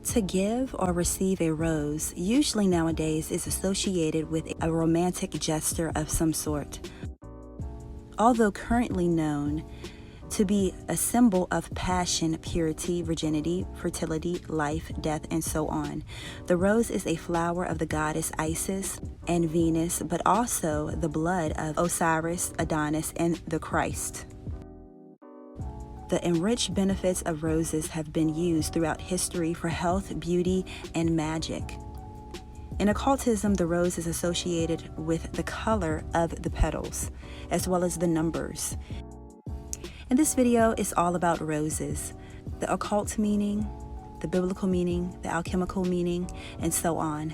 To give or receive a rose usually nowadays is associated with a romantic gesture of some sort. Although currently known to be a symbol of passion, purity, virginity, fertility, life, death, and so on. The rose is a flower of the goddess Isis and Venus, but also the blood of Osiris, Adonis, and the Christ. The enriched benefits of roses have been used throughout history for health, beauty, and magic. In occultism, the rose is associated with the color of the petals, as well as the numbers. And this video is all about roses, the occult meaning, the biblical meaning, the alchemical meaning, and so on.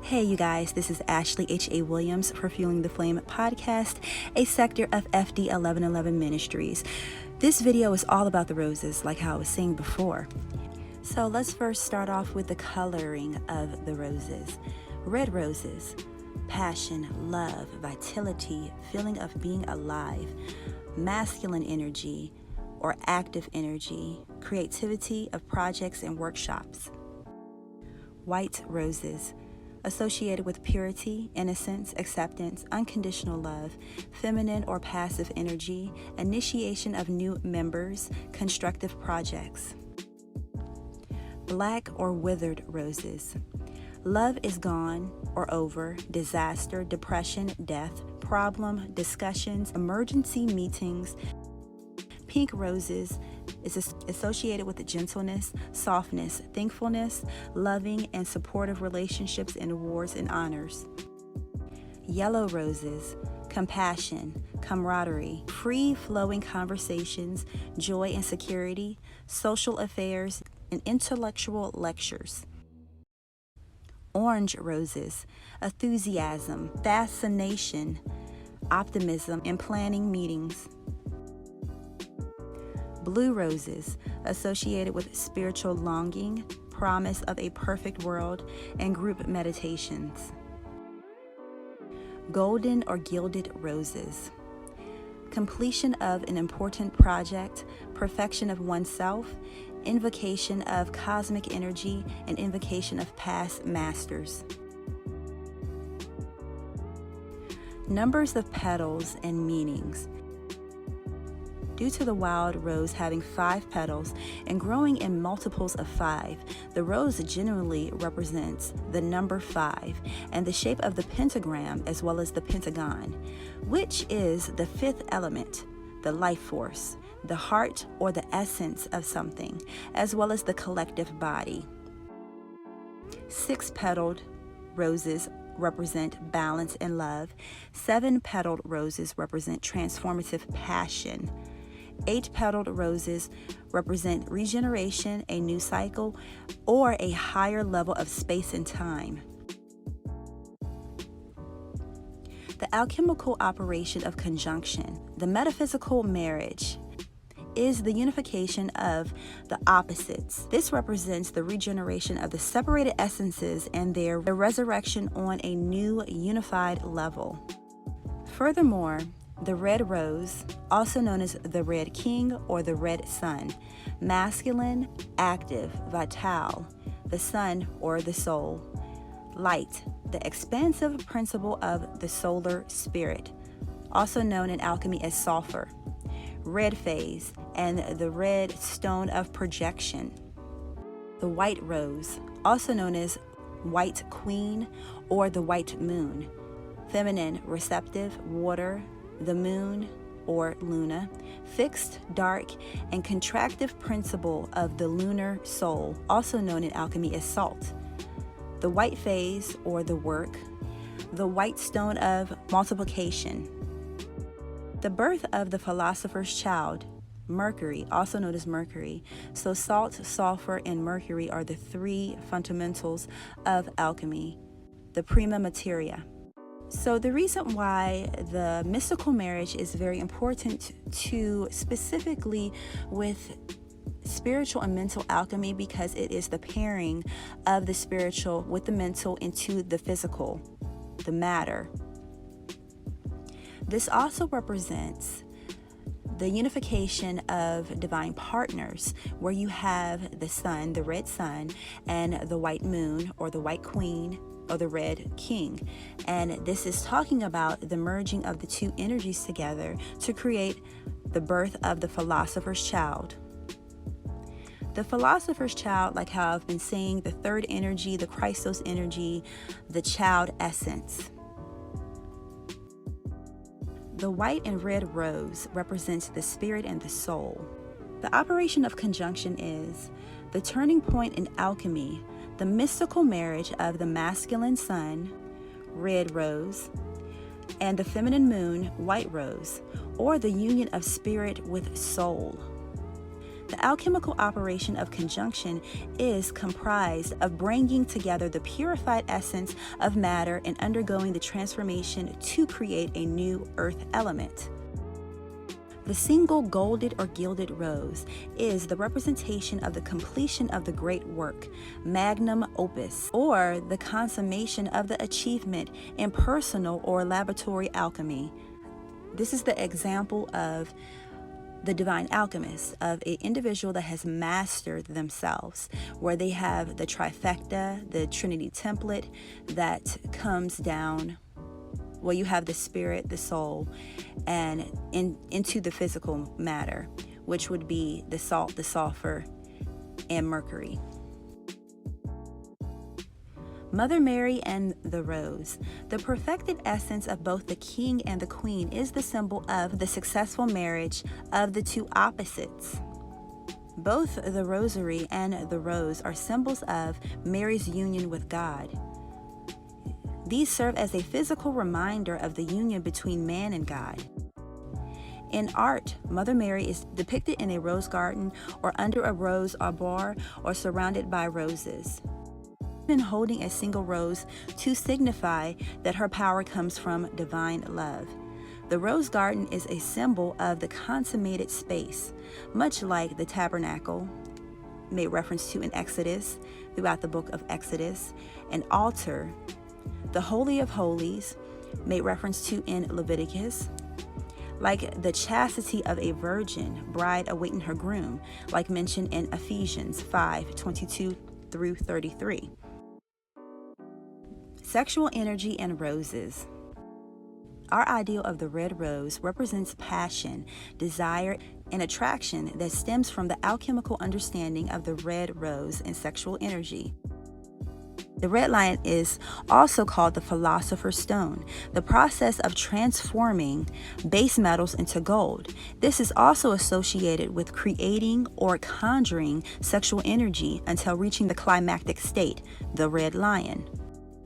Hey you guys, this is Ashley H.A. Williams for Fueling the Flame podcast, a sector of FD 1111 Ministries. This video is all about the roses, like how I was saying before. So let's first start off with the coloring of the roses. Red roses, passion, love, vitality, feeling of being alive, masculine energy or active energy, creativity of projects and workshops. White roses, associated with purity, innocence, acceptance, unconditional love, feminine or passive energy, initiation of new members, constructive projects. Black or withered roses. Love is gone or over, disaster, depression, death, problem, discussions, emergency meetings. Pink roses is associated with gentleness, softness, thankfulness, loving and supportive relationships and awards and honors. Yellow roses, compassion, camaraderie, free-flowing conversations, joy and security, social affairs, and intellectual lectures. Orange roses, enthusiasm, fascination, optimism, and planning meetings. Blue roses, associated with spiritual longing, promise of a perfect world, and group meditations. Golden or gilded roses, completion of an important project, perfection of oneself, invocation of cosmic energy, and invocation of past masters. Numbers of petals and meanings. Due to the wild rose having 5 petals and growing in multiples of 5, the rose generally represents the number 5 and the shape of the pentagram as well as the pentagon, which is the 5th element, the life force, the heart or the essence of something, as well as the collective body. 6-petaled roses represent balance and love. 7-petaled roses represent transformative passion. 8-petaled roses represent regeneration, a new cycle, or a higher level of space and time. The alchemical operation of conjunction, the metaphysical marriage, is the unification of the opposites. This represents the regeneration of the separated essences and their resurrection on a new unified level. Furthermore, the red rose, also known as the red king or the red sun, masculine, active, vital, the sun or the soul, light, the expansive principle of the solar spirit, also known in alchemy as sulfur, red phase, and the red stone of projection. The white rose, also known as white queen or the white moon, feminine, receptive, water, the moon or luna, fixed, dark, and contractive principle of the lunar soul, also known in alchemy as salt. The white phase or the work, the white stone of multiplication. The birth of the philosopher's child, Mercury, also known as Mercury. So salt, sulfur, and Mercury are the 3 fundamentals of alchemy, the prima materia. So the reason why the mystical marriage is very important to specifically with spiritual and mental alchemy, because it is the pairing of the spiritual with the mental into the physical, the matter. This also represents the unification of divine partners, where you have the sun, the red sun, and the white moon, or the white queen, or the red king. And this is talking about the merging of the two energies together to create the birth of the philosopher's child. The philosopher's child, like how I've been saying, the third energy, the Christos energy, the child essence. The white and red rose represents the spirit and the soul. The operation of conjunction is the turning point in alchemy, the mystical marriage of the masculine sun, red rose, and the feminine moon, white rose, or the union of spirit with soul. The alchemical operation of conjunction is comprised of bringing together the purified essence of matter and undergoing the transformation to create a new earth element. The single golded or gilded rose is the representation of the completion of the great work, magnum opus, or the consummation of the achievement in personal or laboratory alchemy. This is the example of the divine alchemist, of an individual that has mastered themselves, where they have the trifecta, the Trinity template that comes down, where you have the spirit, the soul, and into the physical matter, which would be the salt, the sulfur, and mercury. Mother Mary and the rose. The perfected essence of both the king and the queen is the symbol of the successful marriage of the two opposites. Both the rosary and the rose are symbols of Mary's union with God. These serve as a physical reminder of the union between man and God. In art, Mother Mary is depicted in a rose garden or under a rose arbor or surrounded by roses, and holding a single rose to signify that her power comes from divine love. The rose garden is a symbol of the consummated space, much like the tabernacle, made reference to in Exodus, throughout the book of Exodus, an altar, the Holy of Holies, made reference to in Leviticus, like the chastity of a virgin bride awaiting her groom, like mentioned in Ephesians 5:22 through 33. Sexual energy and roses. Our ideal of the red rose represents passion, desire, and attraction that stems from the alchemical understanding of the red rose and sexual energy. The red lion is also called the philosopher's stone, the process of transforming base metals into gold. This is also associated with creating or conjuring sexual energy until reaching the climactic state, the red lion.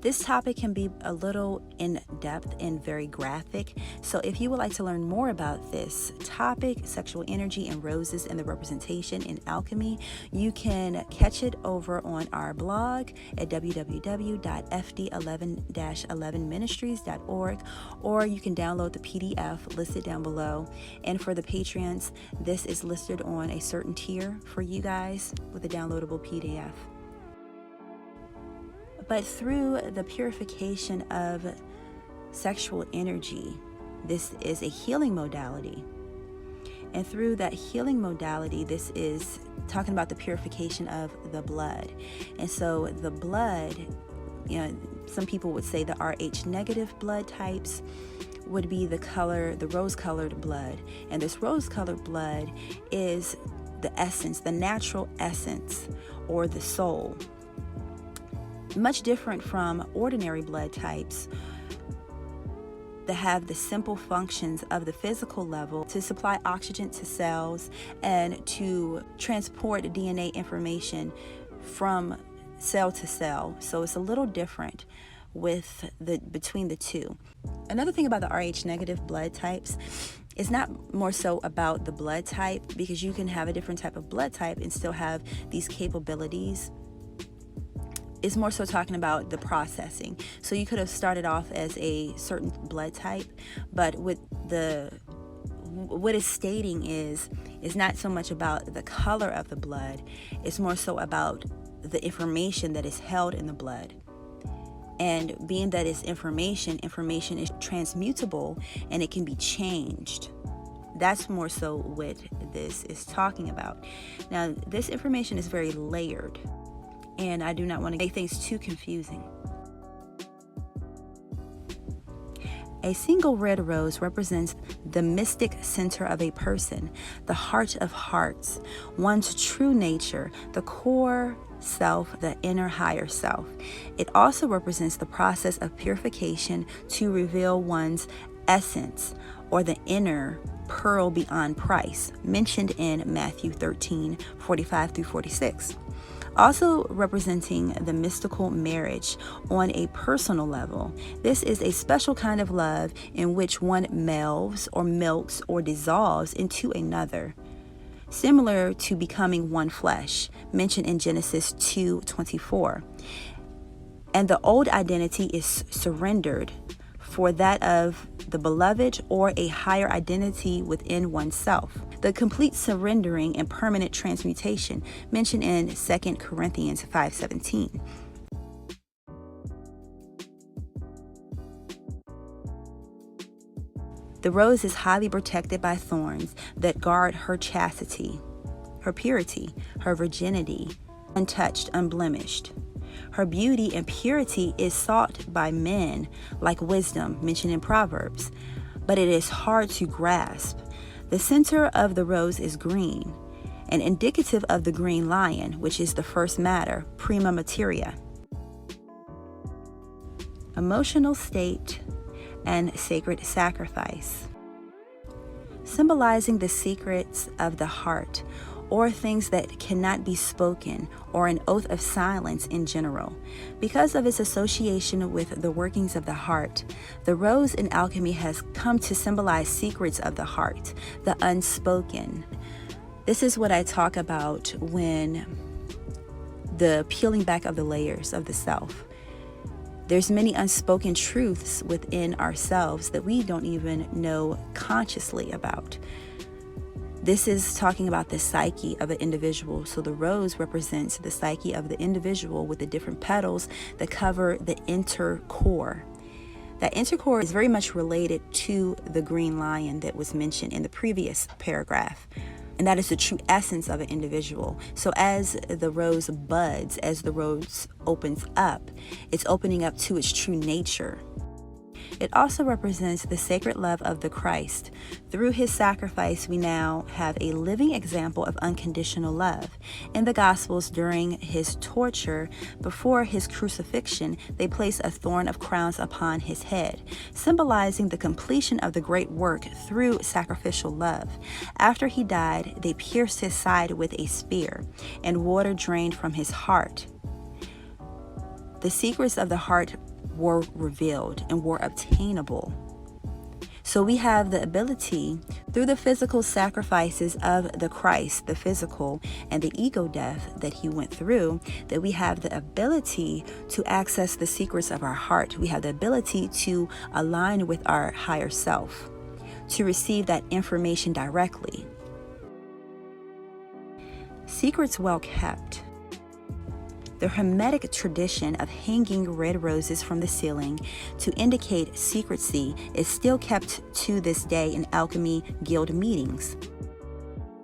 This topic can be a little in-depth and very graphic, so if you would like to learn more about this topic, sexual energy and roses and the representation in alchemy, you can catch it over on our blog at www.fd11-11ministries.org, or you can download the PDF listed down below. And for the Patreons, this is listed on a certain tier for you guys with a downloadable PDF. But through the purification of sexual energy, this is a healing modality. And through that healing modality, this is talking about the purification of the blood. And so the blood, some people would say the Rh negative blood types would be the rose-colored blood. And this rose-colored blood is the essence, the natural essence, or the soul. Much different from ordinary blood types that have the simple functions of the physical level to supply oxygen to cells and to transport DNA information from cell to cell. So it's a little different between the two. Another thing about the Rh negative blood types is not more so about the blood type, because you can have a different type of blood type and still have these capabilities. It's more so talking about the processing. So you could have started off as a certain blood type, but what it's stating is not so much about the color of the blood. It's more so about the information that is held in the blood. And being that it's information is transmutable and it can be changed. That's more so what this is talking about. Now, this information is very layered, and I do not want to make things too confusing. A single red rose represents the mystic center of a person, the heart of hearts, one's true nature, the core self, the inner higher self. It also represents the process of purification to reveal one's essence, or the inner pearl beyond price, mentioned in Matthew 13:45-46. Also representing the mystical marriage on a personal level. This is a special kind of love in which one melds or melts or dissolves into another, similar to becoming one flesh, mentioned in Genesis 2:24. And the old identity is surrendered for that of the beloved or a higher identity within oneself. The complete surrendering and permanent transmutation, mentioned in 2 Corinthians 5:17. The rose is highly protected by thorns that guard her chastity, her purity, her virginity, untouched, unblemished. Her beauty and purity is sought by men like wisdom, mentioned in Proverbs, but it is hard to grasp. The center of the rose is green, and indicative of the green lion, which is the first matter, prima materia. Emotional state and sacred sacrifice. Symbolizing the secrets of the heart, or things that cannot be spoken, or an oath of silence in general. Because of its association with the workings of the heart, the rose in alchemy has come to symbolize secrets of the heart, the unspoken. This is what I talk about when the peeling back of the layers of the self. There's many unspoken truths within ourselves that we don't even know consciously about. This is talking about the psyche of an individual. So the rose represents the psyche of the individual with the different petals that cover the inner core. That inner core is very much related to the green lion that was mentioned in the previous paragraph. And that is the true essence of an individual. So as the rose buds, as the rose opens up, it's opening up to its true nature. It also represents the sacred love of the Christ. Through his sacrifice, we now have a living example of unconditional love. In the Gospels, during his torture, before his crucifixion, they place a thorn of crowns upon his head, symbolizing the completion of the great work through sacrificial love. After he died, they pierced his side with a spear, and water drained from his heart. The secrets of the heart were revealed and were obtainable. So we have the ability, through the physical sacrifices of the Christ, the physical and the ego death that he went through, that we have the ability to access the secrets of our heart. We have the ability to align with our higher self, to receive that information directly. Secrets well kept. The Hermetic tradition of hanging red roses from the ceiling to indicate secrecy is still kept to this day in alchemy guild meetings.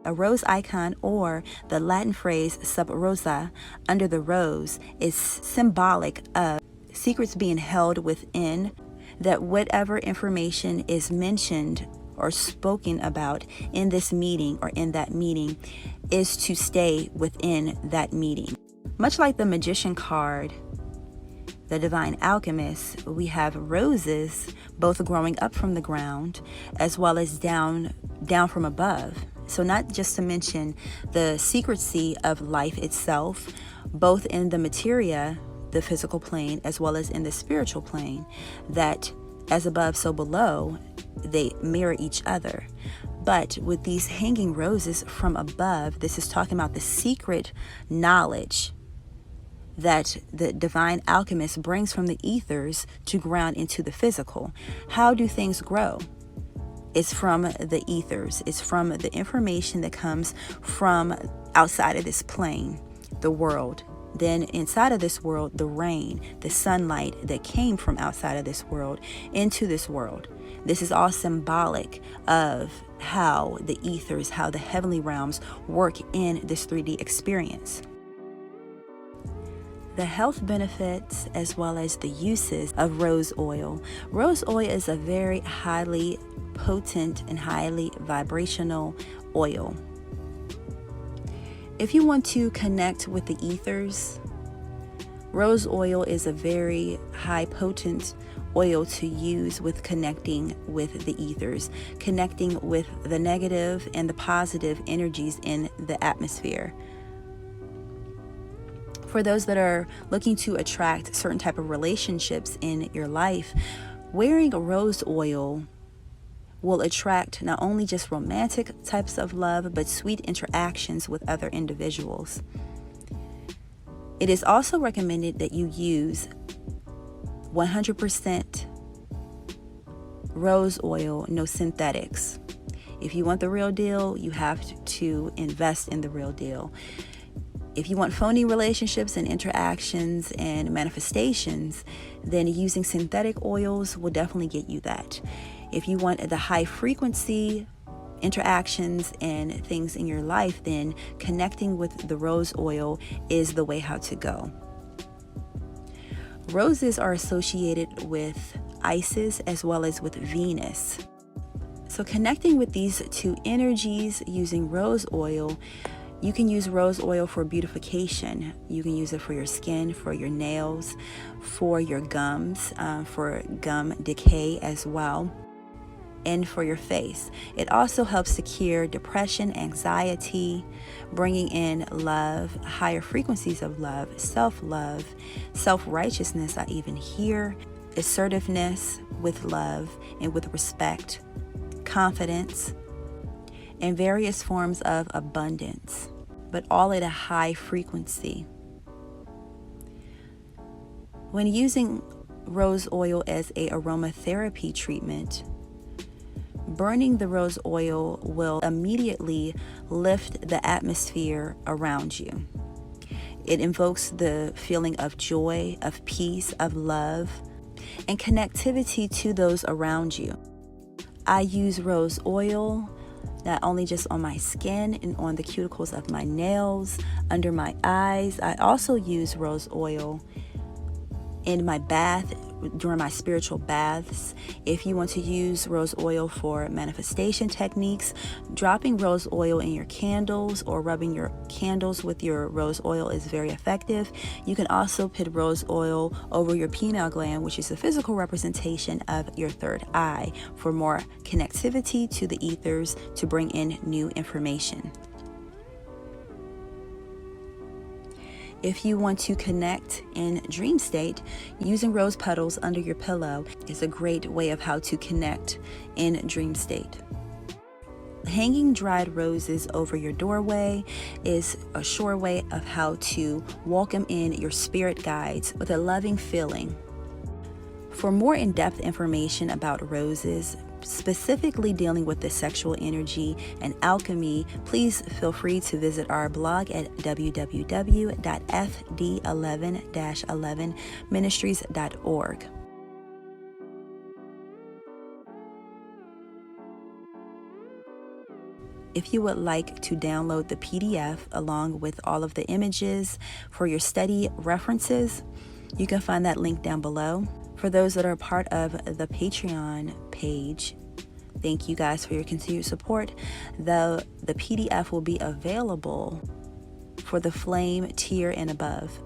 A rose icon, or the Latin phrase sub rosa, under the rose, is symbolic of secrets being held within, that whatever information is mentioned or spoken about in this meeting or in that meeting is to stay within that meeting. Much like the magician card, the divine alchemist, we have roses both growing up from the ground as well as down from above. So not just to mention the secrecy of life itself, both in the materia, the physical plane, as well as in the spiritual plane, that as above, so below, they mirror each other. But with these hanging roses from above, this is talking about the secret knowledge that the divine alchemist brings from the ethers to ground into the physical. How do things grow? It's from the ethers. It's from the information that comes from outside of this plane, the world. Then inside of this world, the rain, the sunlight that came from outside of this world into this world. This is all symbolic of how the ethers, how the heavenly realms work in this 3D experience. The health benefits as well as the uses of rose oil. Rose oil is a very highly potent and highly vibrational oil. If you want to connect with the ethers, rose oil is a very high potent oil to use with connecting with the ethers, connecting with the negative and the positive energies in the atmosphere. For those that are looking to attract certain type of relationships in your life, wearing rose oil will attract not only just romantic types of love, but sweet interactions with other individuals. It is also recommended that you use 100% rose oil, no synthetics. If you want the real deal, you have to invest in the real deal. If you want phony relationships and interactions and manifestations, then using synthetic oils will definitely get you that. If you want the high frequency interactions and things in your life, then connecting with the rose oil is the way how to go. Roses are associated with Isis as well as with Venus. So connecting with these two energies using rose oil, you can use rose oil for beautification. You can use it for your skin, for your nails, for your gums, for gum decay as well, and for your face. It also helps to cure depression, anxiety, bringing in love, higher frequencies of love, self-love, self-righteousness, I even hear, assertiveness with love and with respect, confidence, and various forms of abundance, but all at a high frequency. When using rose oil as a aromatherapy treatment, burning the rose oil will immediately lift the atmosphere around you. It invokes the feeling of joy, of peace, of love, and connectivity to those around you. I use rose oil not only just on my skin and on the cuticles of my nails, under my eyes. I also use rose oil in my bath, during my spiritual baths. If you want to use rose oil for manifestation techniques, dropping rose oil in your candles or rubbing your candles with your rose oil is very effective. You can also put rose oil over your pineal gland, which is the physical representation of your third eye, for more connectivity to the ethers to bring in new information. If you want to connect in dream state, using rose petals under your pillow is a great way of how to connect in dream state. Hanging dried roses over your doorway is a sure way of how to welcome in your spirit guides with a loving feeling. For more in-depth information about roses, specifically dealing with the sexual energy and alchemy, please feel free to visit our blog at www.fd11-11ministries.org. If you would like to download the PDF along with all of the images for your study references, you can find that link down below. For those that are part of the Patreon page, thank you guys for your continued support. The PDF will be available for the flame tier and above.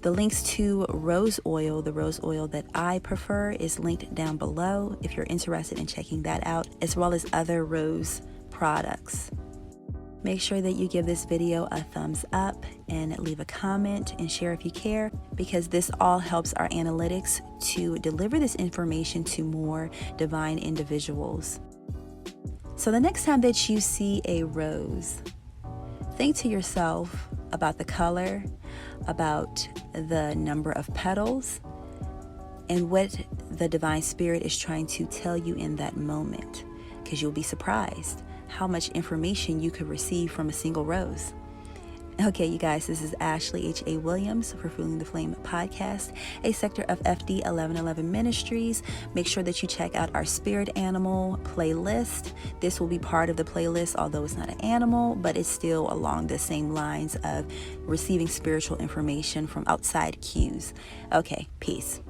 The links to rose oil, the rose oil that I prefer, is linked down below if you're interested in checking that out, as well as other rose products. Make sure that you give this video a thumbs up and leave a comment and share if you care, because this all helps our analytics to deliver this information to more divine individuals. So the next time that you see a rose, think to yourself about the color, about the number of petals, and what the divine spirit is trying to tell you in that moment, because you'll be surprised how much information you could receive from a single rose. Okay, you guys, this is Ashley H.A. Williams for Fueling the Flame podcast, a sector of FD 1111 Ministries. Make sure that you check out our spirit animal playlist. This will be part of the playlist, although it's not an animal, but it's still along the same lines of receiving spiritual information from outside cues. Okay, peace.